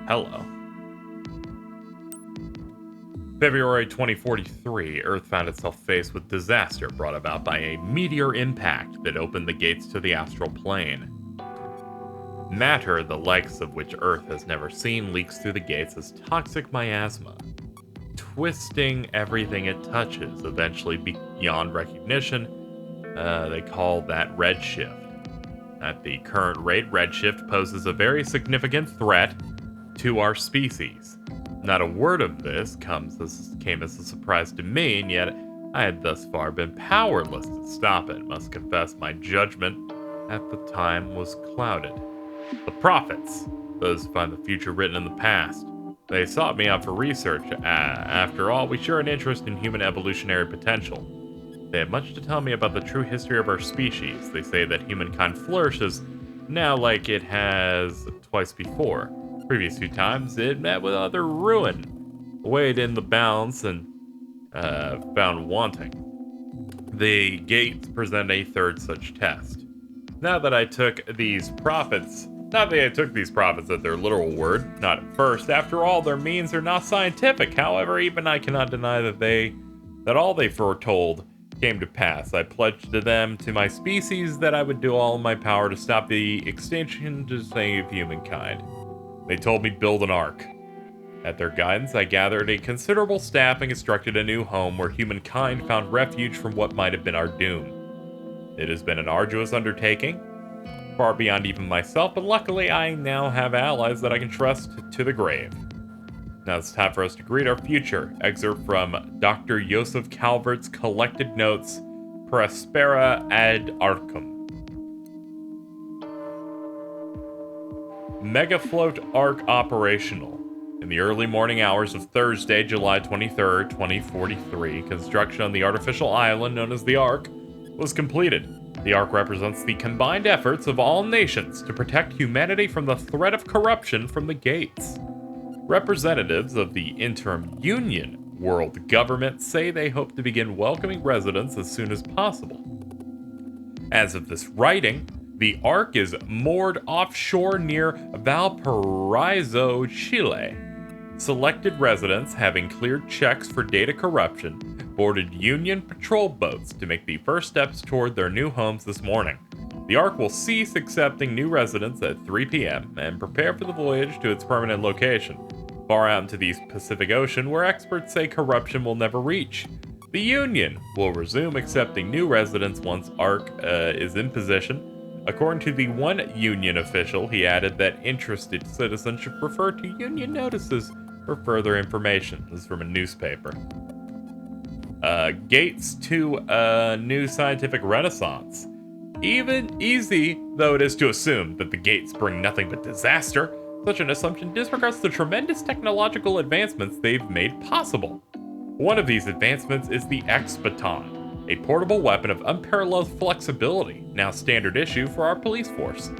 Hello. February 2043, Earth found itself faced with disaster brought about by a meteor impact that opened the gates to the astral plane. Matter, the likes of which Earth has never seen, leaks through the gates as toxic miasma, twisting everything it touches, eventually beyond recognition. They call that redshift. At the current rate, redshift poses a very significant threat to our species. Not a word of this came as a surprise to me, and yet I had thus far been powerless to stop it. Must confess my judgment at the time was clouded. The prophets, those who find the future written in the past, they sought me out for research. After all, we share an interest in human evolutionary potential. They have much to tell me about the true history of our species. They say that humankind flourishes now like it has twice before. Previous few times, it met with utter ruin, weighed in the balance, and found wanting. The gates present a third such test. Now that I took these prophets at their literal word, not at first. After all, their means are not scientific. However, even I cannot deny that all they foretold came to pass. I pledged to them, to my species, that I would do all in my power to stop the extinction to save humankind. They told me build an ark. At their guidance, I gathered a considerable staff and constructed a new home where humankind found refuge from what might have been our doom. It has been an arduous undertaking, far beyond even myself, but luckily I now have allies that I can trust to the grave. Now it's time for us to greet our future. Excerpt from Dr. Joseph Calvert's collected notes, Prospera ad Arcum. Megafloat Ark operational. In the early morning hours of Thursday, July 23rd, 2043, construction on the artificial island known as the Ark was completed. The Ark represents the combined efforts of all nations to protect humanity from the threat of corruption from the gates. Representatives of the interim Union world government say they hope to begin welcoming residents as soon as possible. As of this writing, the Ark is moored offshore near Valparaiso, Chile. Selected residents, having cleared checks for data corruption, boarded Union patrol boats to make the first steps toward their new homes this morning. The Ark will cease accepting new residents at 3 p.m. and prepare for the voyage to its permanent location, far out into the Pacific Ocean, where experts say corruption will never reach. The Union will resume accepting new residents once Ark is in position. According to the one Union official, he added that interested citizens should refer to Union notices for further information. This is from a newspaper. Gates to a new scientific renaissance. Even easy though it is to assume that the gates bring nothing but disaster, such an assumption disregards the tremendous technological advancements they've made possible. One of these advancements is the X-Baton, a portable weapon of unparalleled flexibility, now standard issue for our police force.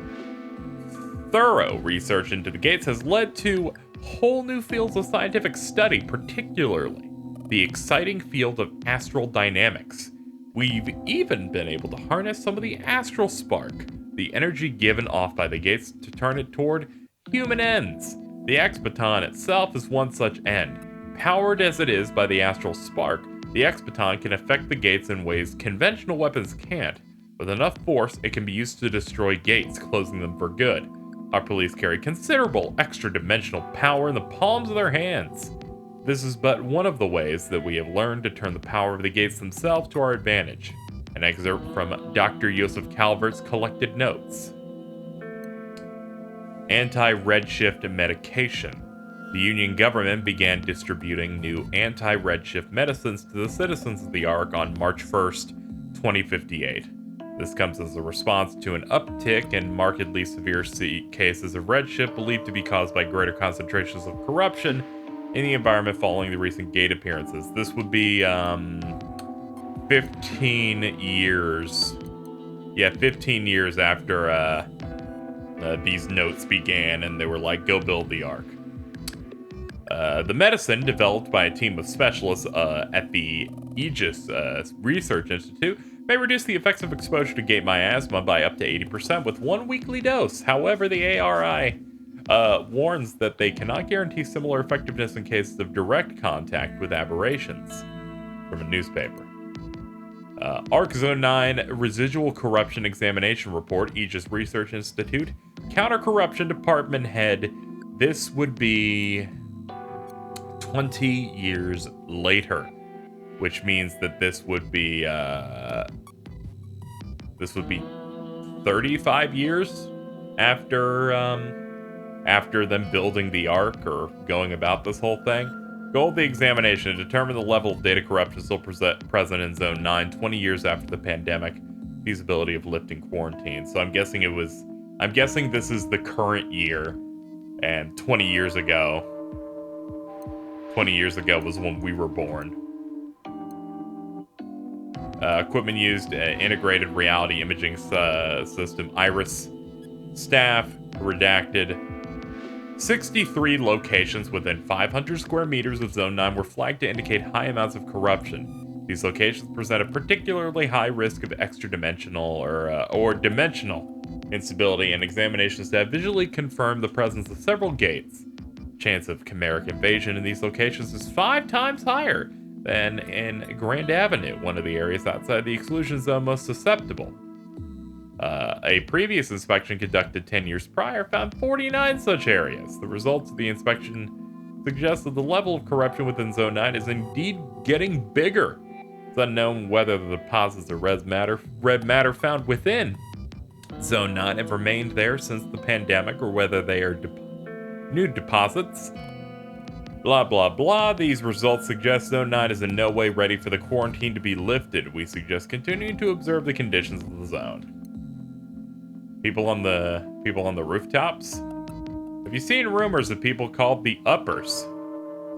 Thorough research into the gates has led to whole new fields of scientific study, particularly the exciting field of astral dynamics. We've even been able to harness some of the astral spark, the energy given off by the gates, to turn it toward human ends. The X-Baton itself is one such end. Powered as it is by the astral spark, the X-Baton can affect the gates in ways conventional weapons can't. With enough force, it can be used to destroy gates, closing them for good. Our police carry considerable extra-dimensional power in the palms of their hands. This is but one of the ways that we have learned to turn the power of the gates themselves to our advantage. An excerpt from Dr. Joseph Calvert's collected notes. Anti-redshift medication. The Union government began distributing new anti-redshift medicines to the citizens of the Ark on March 1st, 2058. This comes as a response to an uptick in markedly severe cases of redshift believed to be caused by greater concentrations of corruption in the environment following the recent gate appearances. This would be 15 years. Yeah, 15 years after these notes began, and they were like, go build the Ark. The medicine, developed by a team of specialists at the Aegis Research Institute, may reduce the effects of exposure to gate miasma by up to 80% with one weekly dose. However, the ARI warns that they cannot guarantee similar effectiveness in cases of direct contact with aberrations. From a newspaper. ARC Zone 9 Residual Corruption Examination Report, Aegis Research Institute, Counter-Corruption Department Head. This would be 20 years later, which means that this would be 35 years after them building the Ark or going about this whole thing. Goal of the examination to determine the level of data corruption still present in Zone 9 20 years after the pandemic, feasibility of lifting quarantine. So I'm guessing this is the current year, and 20 years ago was when we were born. Equipment used, integrated reality imaging system, Iris. Staff, redacted. 63 locations within 500 square meters of Zone 9 were flagged to indicate high amounts of corruption. These locations present a particularly high risk of extra-dimensional or dimensional instability, and examination staff visually confirmed the presence of several gates. Chance of chimeric invasion in these locations is 5 times higher than in Grand Avenue, one of the areas outside the exclusion zone most susceptible. A previous inspection conducted 10 years prior found 49 such areas. The results of the inspection suggest that the level of corruption within Zone 9 is indeed getting bigger. It's unknown whether the deposits of red matter found within Zone 9 have remained there since the pandemic, or whether they are new deposits. Blah, blah, blah. These results suggest Zone 9 is in no way ready for the quarantine to be lifted. We suggest continuing to observe the conditions of the zone. People on the rooftops? Have you seen rumors of people called the Uppers?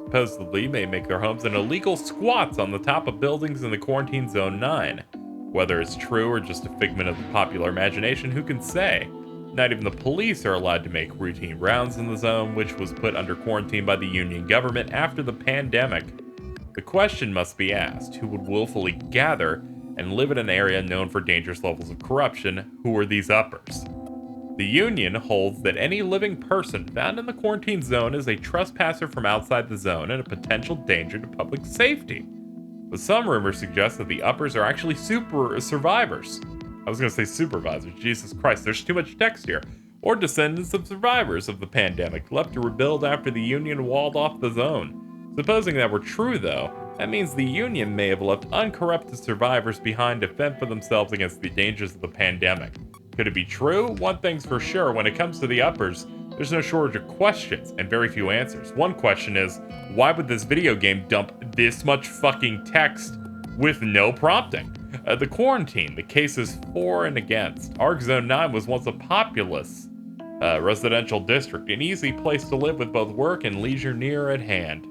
Supposedly may make their homes in illegal squats on the top of buildings in the quarantine Zone 9. Whether it's true or just a figment of the popular imagination, who can say? Not even the police are allowed to make routine rounds in the zone, which was put under quarantine by the Union government after the pandemic. The question must be asked, who would willfully gather and live in an area known for dangerous levels of corruption? Who are these Uppers? The Union holds that any living person found in the quarantine zone is a trespasser from outside the zone and a potential danger to public safety. But some rumors suggest that the Uppers are actually survivors. I was going to say supervisors. Jesus Christ, there's too much text here. Or descendants of survivors of the pandemic left to rebuild after the Union walled off the zone. Supposing that were true, though, that means the Union may have left uncorrupted survivors behind to fend for themselves against the dangers of the pandemic. Could it be true? One thing's for sure, when it comes to the Uppers, there's no shortage of questions and very few answers. One question is, why would this video game dump this much fucking text with no prompting? The quarantine, the cases for and against. ARC Zone 9 was once a populous residential district, an easy place to live with both work and leisure near at hand.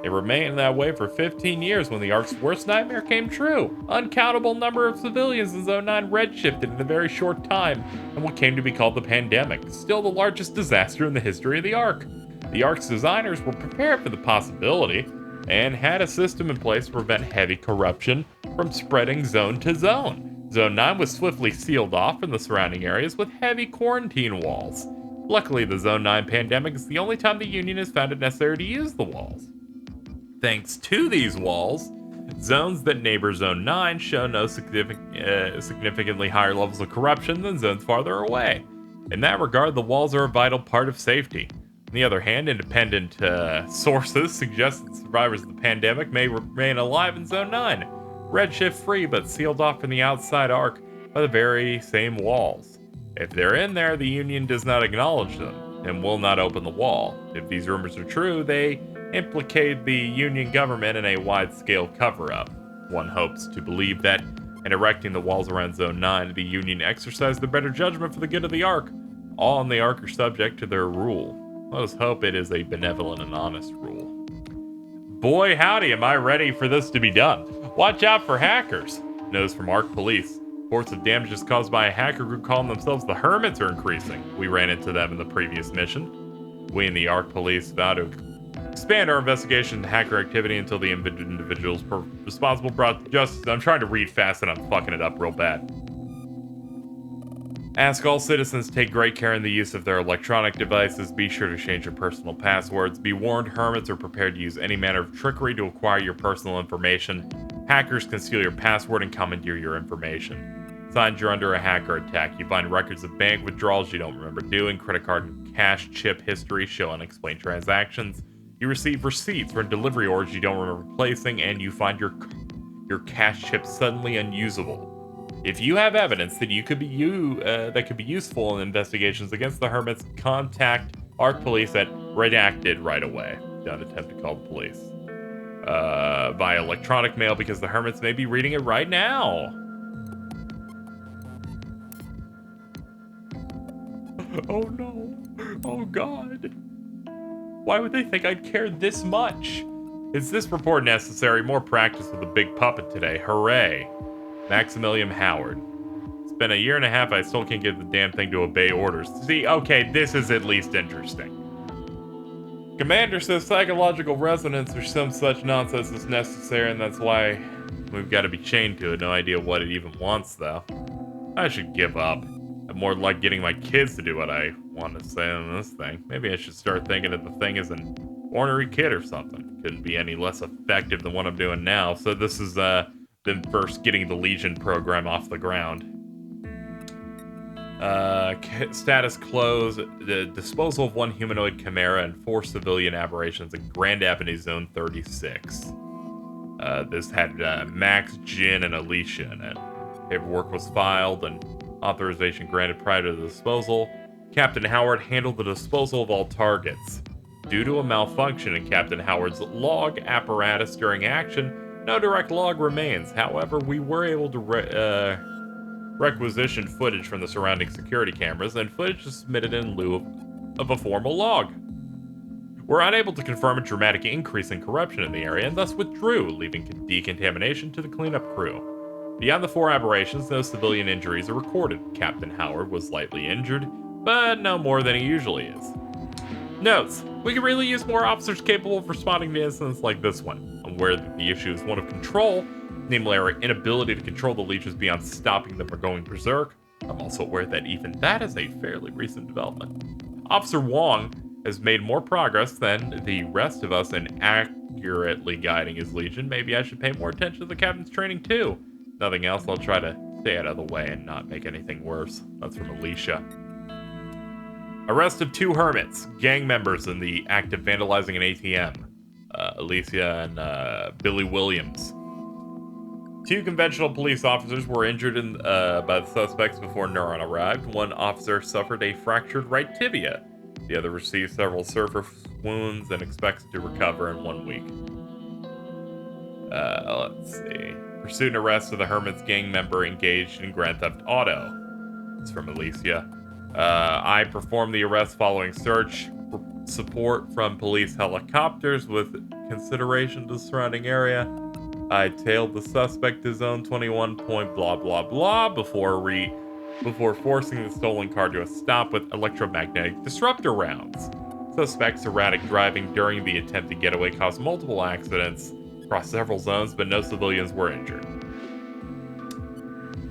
It remained that way for 15 years when the Ark's worst nightmare came true. Uncountable number of civilians in Zone 9 redshifted in a very short time in what came to be called the pandemic, still the largest disaster in the history of the Ark. The Ark's designers were prepared for the possibility and had a system in place to prevent heavy corruption from spreading zone to zone. Zone 9 was swiftly sealed off from the surrounding areas with heavy quarantine walls. Luckily, the Zone 9 pandemic is the only time the Union has found it necessary to use the walls. Thanks to these walls, zones that neighbor Zone 9 show no significantly higher levels of corruption than zones farther away. In that regard, the walls are a vital part of safety. On the other hand, independent sources suggest that survivors of the pandemic may remain alive in Zone 9, redshift free but sealed off from the outside Ark by the very same walls. If they're in there, the Union does not acknowledge them and will not open the wall. If these rumors are true, they implicate the Union government in a wide-scale cover-up. One hopes to believe that in erecting the walls around Zone 9, the Union exercised the better judgment for the good of the Ark. All in the Ark are subject to their rule. Let us hope it is a benevolent and honest rule. Boy howdy, am I ready for this to be done. Watch out for hackers. Notice from Ark Police. Reports of damages caused by a hacker group calling themselves the Hermits are increasing. We ran into them in the previous mission. We and the Ark Police vow to expand our investigation into hacker activity until the individuals responsible brought to justice. I'm trying to read fast and I'm fucking it up real bad. Ask all citizens take great care in the use of their electronic devices. Be sure to change your personal passwords. Be warned, hermits are prepared to use any manner of trickery to acquire your personal information. Hackers can steal your password and commandeer your information. Signs you're under a hacker attack. You find records of bank withdrawals you don't remember doing, credit card and cash chip history show unexplained transactions. You receive receipts for delivery orders you don't remember placing, and you find your cash chip suddenly unusable. If you have evidence that that could be useful in investigations against the hermits, contact ARC Police at redacted right away. Don't attempt to call the police via electronic mail because the hermits may be reading it right now. Oh no! Oh god! Why would they think I'd care this much? Is this report necessary? More practice with the big puppet today. Hooray! Maximilian Howard. It's been a year and a half, I still can't get the damn thing to obey orders. See, okay, this is at least interesting. Commander says psychological resonance or some such nonsense is necessary, and that's why we've got to be chained to it. No idea what it even wants, though. I should give up. I'm more like getting my kids to do what I want to say on this thing. Maybe I should start thinking that the thing is an ornery kid or something. Couldn't be any less effective than what I'm doing now. So this is, them first getting the Legion program off the ground. Status closed. The disposal of one humanoid chimera and 4 civilian aberrations in Grand Avenue Zone 36. This had Max, Jin, and Alicia in it. Paperwork was filed and authorization granted prior to the disposal. Captain Howard handled the disposal of all targets. Due to a malfunction in Captain Howard's log apparatus during action, no direct log remains. However, we were able to requisition footage from the surrounding security cameras, and footage is submitted in lieu of a formal log. We're unable to confirm a dramatic increase in corruption in the area, and thus withdrew, leaving decontamination to the cleanup crew. Beyond the 4 aberrations, no civilian injuries are recorded. Captain Howard was lightly injured, but no more than he usually is. Notes: we could really use more officers capable of responding to incidents like this one. I'm aware that the issue is one of control, namely our inability to control the leeches beyond stopping them from going berserk. I'm also aware that even that is a fairly recent development. Officer Wong has made more progress than the rest of us in accurately guiding his legion. Maybe I should pay more attention to the captain's training too. Nothing else, I'll try to stay out of the way and not make anything worse. That's from Alicia. Arrest of 2 hermits, gang members in the act of vandalizing an ATM. Alicia and Billy Williams. 2 conventional police officers were injured by the suspects before Neuron arrived. One officer suffered a fractured right tibia. The other received several surface wounds and expects to recover in 1 week. Let's see. Pursuit and arrest of the Hermits gang member engaged in Grand Theft Auto. It's from Alicia. I performed the arrest following search support from police helicopters with consideration to the surrounding area. I tailed the suspect to zone 21 point blah blah blah before forcing the stolen car to a stop with electromagnetic disruptor rounds. Suspect's erratic driving during the attempted getaway caused multiple accidents across several zones, but no civilians were injured.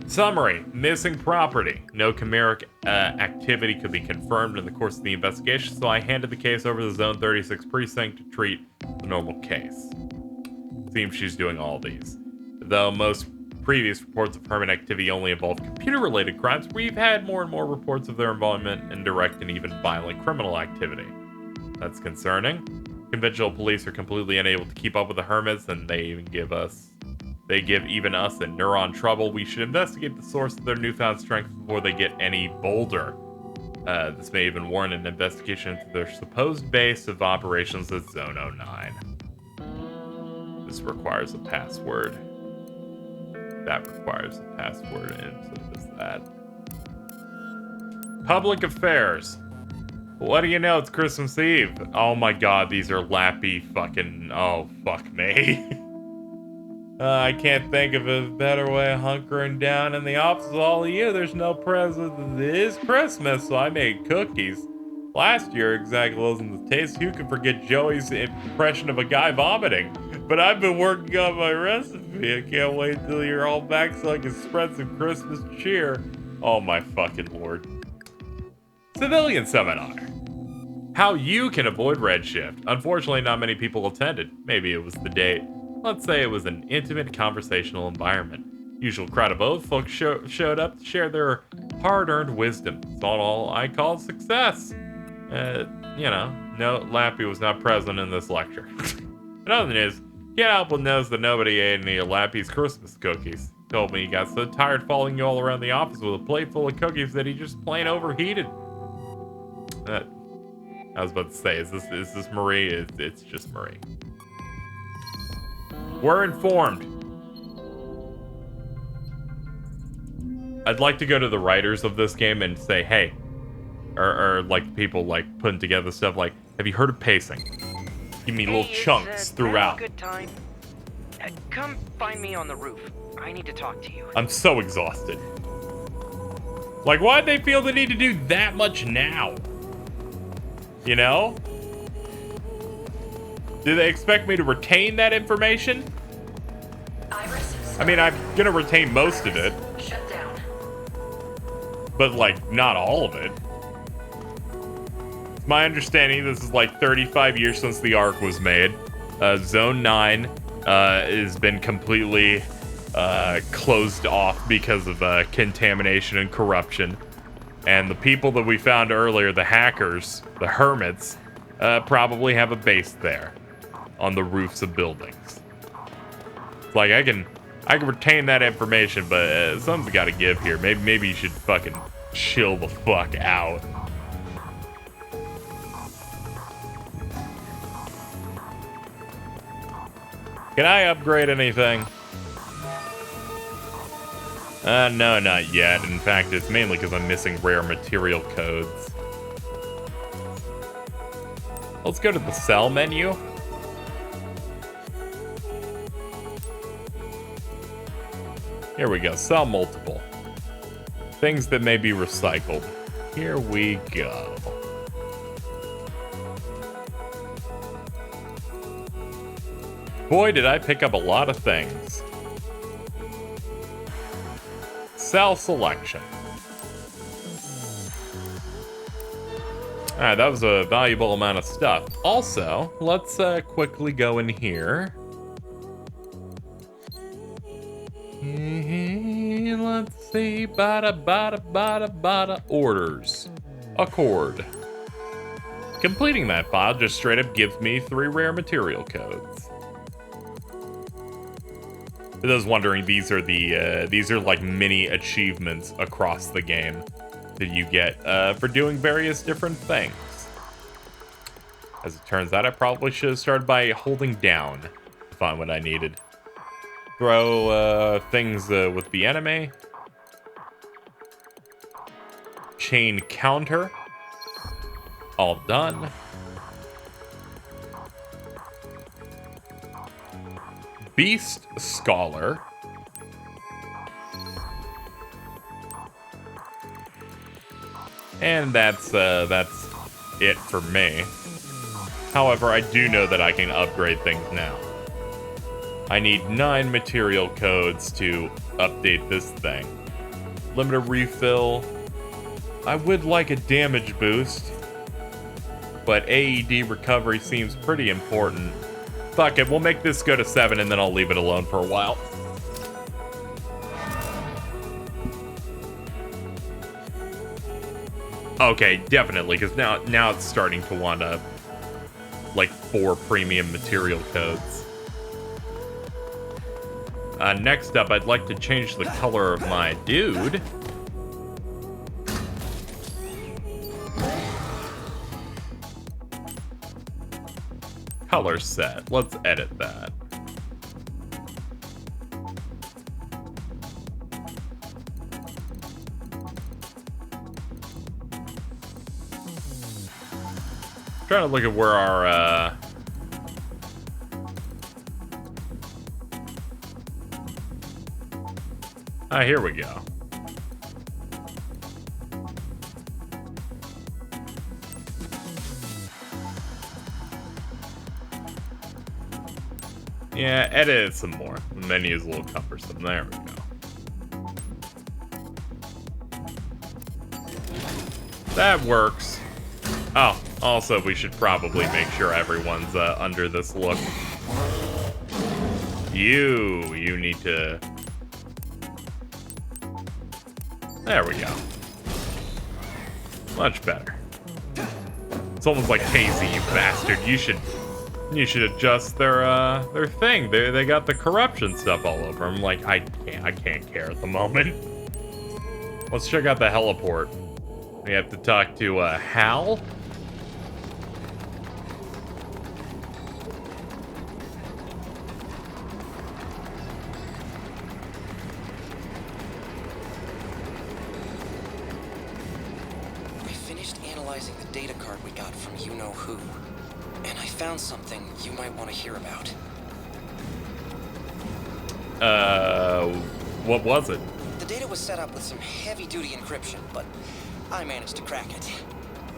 Summary: missing property. No chimeric activity could be confirmed in the course of the investigation, so I handed the case over to the Zone 36 precinct to treat the normal case. Seems she's doing all these. Though most previous reports of hermit activity only involved computer-related crimes, we've had more and more reports of their involvement in direct and even violent criminal activity. That's concerning. Conventional police are completely unable to keep up with the hermits, and they give even us and Neuron trouble. We should investigate the source of their newfound strength before they get any bolder. This may even warrant an investigation into their supposed base of operations at Zone 09. This requires a password. That requires a password, and so does that. Public affairs. What do you know? It's Christmas Eve. Oh my god, these are lappy fucking... Oh, fuck me. I can't think of a better way of hunkering down in the office all year. There's no present. It is Christmas, so I made cookies. Last year exactly wasn't the taste. Who could forget Joey's impression of a guy vomiting? But I've been working on my recipe. I can't wait till you're all back so I can spread some Christmas cheer. Oh my fucking lord. Civilian seminar. How you can avoid redshift. Unfortunately, not many people attended. Maybe it was the date. Let's say it was an intimate conversational environment. Usual crowd of old folks showed up to share their hard-earned wisdom. It's not all I call success. No, Lappy was not present in this lecture. Another news, can't help but notice that nobody ate any of Lappy's Christmas cookies. Told me he got so tired following you all around the office with a plate full of cookies that he just plain overheated. I was about to say, is this Marie? It's just Marie. We're informed. I'd like to go to the writers of this game and say, hey, or like people like putting together stuff like, have you heard of pacing? Give me little chunks throughout. Good time. Come find me on the roof. I need to talk to you. I'm so exhausted. Like, why'd they feel the need to do that much now? You know? Do they expect me to retain that information? I mean, I'm gonna retain most of it. Shut down. But, like, not all of it. It's my understanding this is like 35 years since the Ark was made. Zone 9 has been completely closed off because of contamination and corruption. And the people that we found earlier, the hackers, the hermits, probably have a base there on the roofs of buildings. Like, I can retain that information, but something's got to give here. Maybe you should fucking chill the fuck out. Can I upgrade anything? No, not yet. In fact, it's mainly because I'm missing rare material codes. Let's go to the sell menu. Here we go. Sell multiple. Things that may be recycled. Here we go. Boy, did I pick up a lot of things. Cell selection. Alright, that was a valuable amount of stuff. Also, let's quickly go in here. Let's see. Bada. Orders. Accord. Completing that file just straight up gives me 3 rare material codes. For those wondering, these are like mini achievements across the game that you get for doing various different things. As it turns out, I probably should have started by holding down to find what I needed. Throw things with the enemy. Chain counter. All done. Beast Scholar. And that's it for me. However, I do know that I can upgrade things now. I need 9 material codes to update this thing. Limited refill. I would like a damage boost, but AED recovery seems pretty important. Fuck it, we'll make this go to 7 and then I'll leave it alone for a while. Okay, definitely, because now it's starting to want like 4 premium material codes. Next up, I'd like to change the color of my dude. Color set. Let's edit that. Trying to look at where our here we go. Yeah, edit it some more. The menu is a little cumbersome. There we go. That works. Oh, also, we should probably make sure everyone's under this look. You need to... There we go. Much better. It's almost like Hazy, you bastard. You should adjust their thing. They got the corruption stuff all over them. Like, I can't care at the moment. Let's check out the heliport. We have to talk to Hal. Analyzing the data card we got from you-know-who, and I found something you might want to hear about. What was it? The data was set up with some heavy-duty encryption, but I managed to crack it.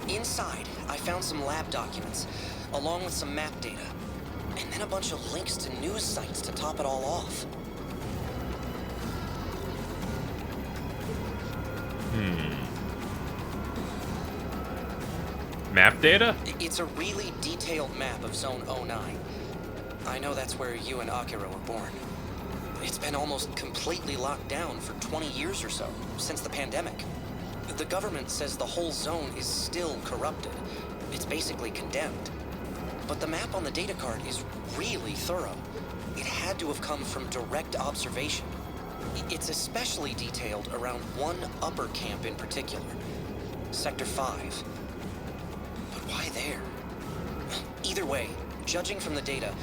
Inside, I found some lab documents, along with some map data, and then a bunch of links to news sites to top it all off. Map data? It's a really detailed map of Zone 09. I know that's where you and Akira were born. It's been almost completely locked down for 20 years or so, since the pandemic. The government says the whole zone is still corrupted. It's basically condemned. But the map on the data card is really thorough. It had to have come from direct observation. It's especially detailed around one upper camp in particular, Sector 5. Why there? Either way, judging from the data,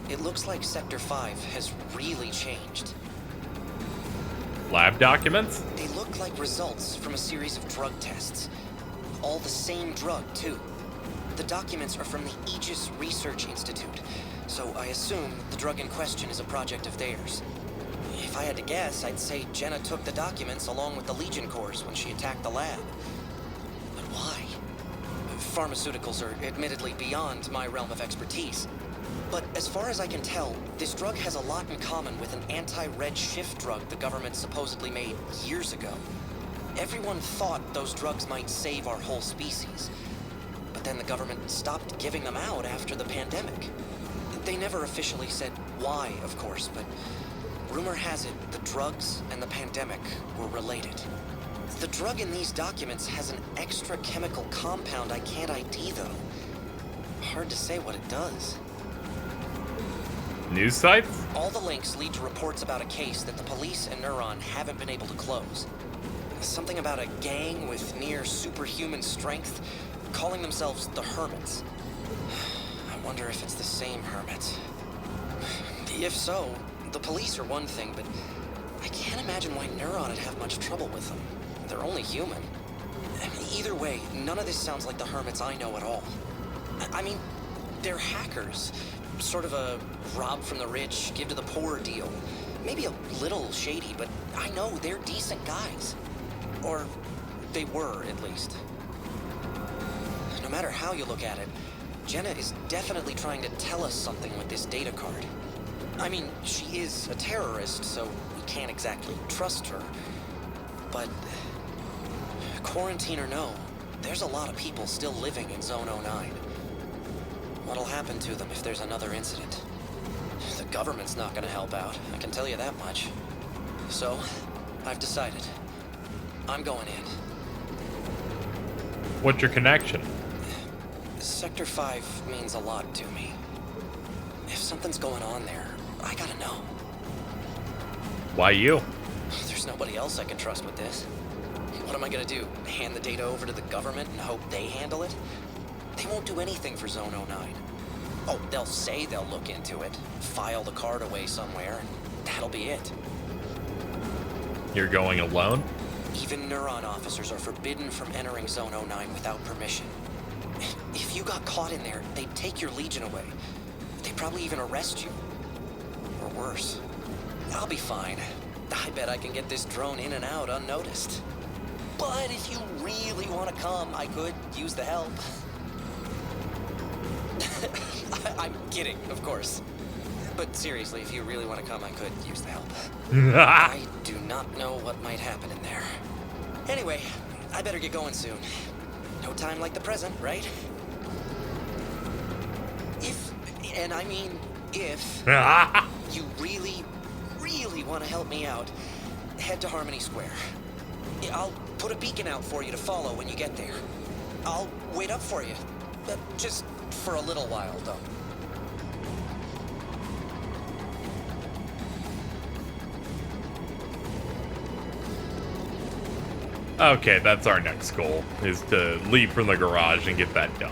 it looks like Sector 5 has really changed. Lab documents? They look like results from a series of drug tests. All the same drug, too. The documents are from the Aegis Research Institute, so I assume the drug in question is a project of theirs. If I had to guess, I'd say Jenna took the documents along with the Legion Corps when she attacked the lab. But why? Pharmaceuticals are admittedly beyond my realm of expertise. But as far as I can tell, this drug has a lot in common with an anti-red shift drug the government supposedly made years ago. Everyone thought those drugs might save our whole species. But then the government stopped giving them out after the pandemic. They never officially said why, of course, but rumor has it the drugs and the pandemic were related. The drug in these documents has an extra chemical compound I can't ID, though. Hard to say what it does. News sites? All the links lead to reports about a case that the police and Neuron haven't been able to close. Something about a gang with near superhuman strength, calling themselves the Hermits. I wonder if it's the same Hermits. If so, the police are one thing, but I can't imagine why Neuron would have much trouble with them. They're only human. Either way, none of this sounds like the Hermits I know at all. I mean, they're hackers. Sort of a rob from the rich, give to the poor deal. Maybe a little shady, but I know they're decent guys. Or they were, at least. No matter how you look at it, Jenna is definitely trying to tell us something with this data card. I mean, she is a terrorist, so we can't exactly trust her. But quarantine or no, there's a lot of people still living in Zone 09. What'll happen to them if there's another incident? The government's not gonna help out, I can tell you that much. So, I've decided. I'm going in. What's your connection? Sector 5 means a lot to me. If something's going on there, I gotta know. Why you? There's nobody else I can trust with this. What am I gonna do? Hand the data over to the government and hope they handle it? They won't do anything for Zone 09. Oh, they'll say they'll look into it, file the card away somewhere, and that'll be it. You're going alone? Even Neuron officers are forbidden from entering Zone 09 without permission. If you got caught in there, they'd take your Legion away. They'd probably even arrest you. Or worse. I'll be fine. I bet I can get this drone in and out unnoticed. But if you really want to come, I could use the help. I'm kidding, of course. But seriously, if you really want to come, I could use the help. I do not know what might happen in there. Anyway, I better get going soon. No time like the present, right? If, and I mean if, you really, really want to help me out, head to Harmony Square. I'll put a beacon out for you to follow when you get there. I'll wait up for you. Just for a little while, though. Okay, that's our next goal, is to leave from the garage and get that done.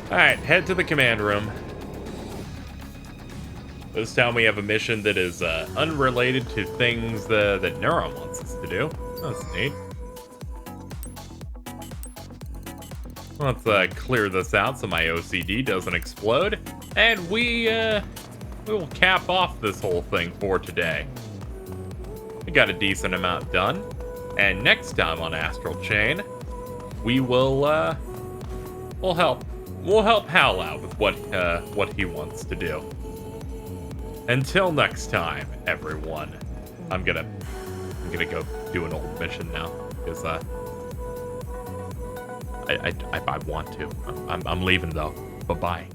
Alright, head to the command room. This time we have a mission that is unrelated to things that Neuron wants us to do. That's neat. Let's clear this out so my OCD doesn't explode. And we will cap off this whole thing for today. We got a decent amount done. And next time on Astral Chain, we will we'll help Hal out with what he wants to do. Until next time, everyone. I'm gonna go do an old mission now because I want to. I'm leaving though. Bye bye.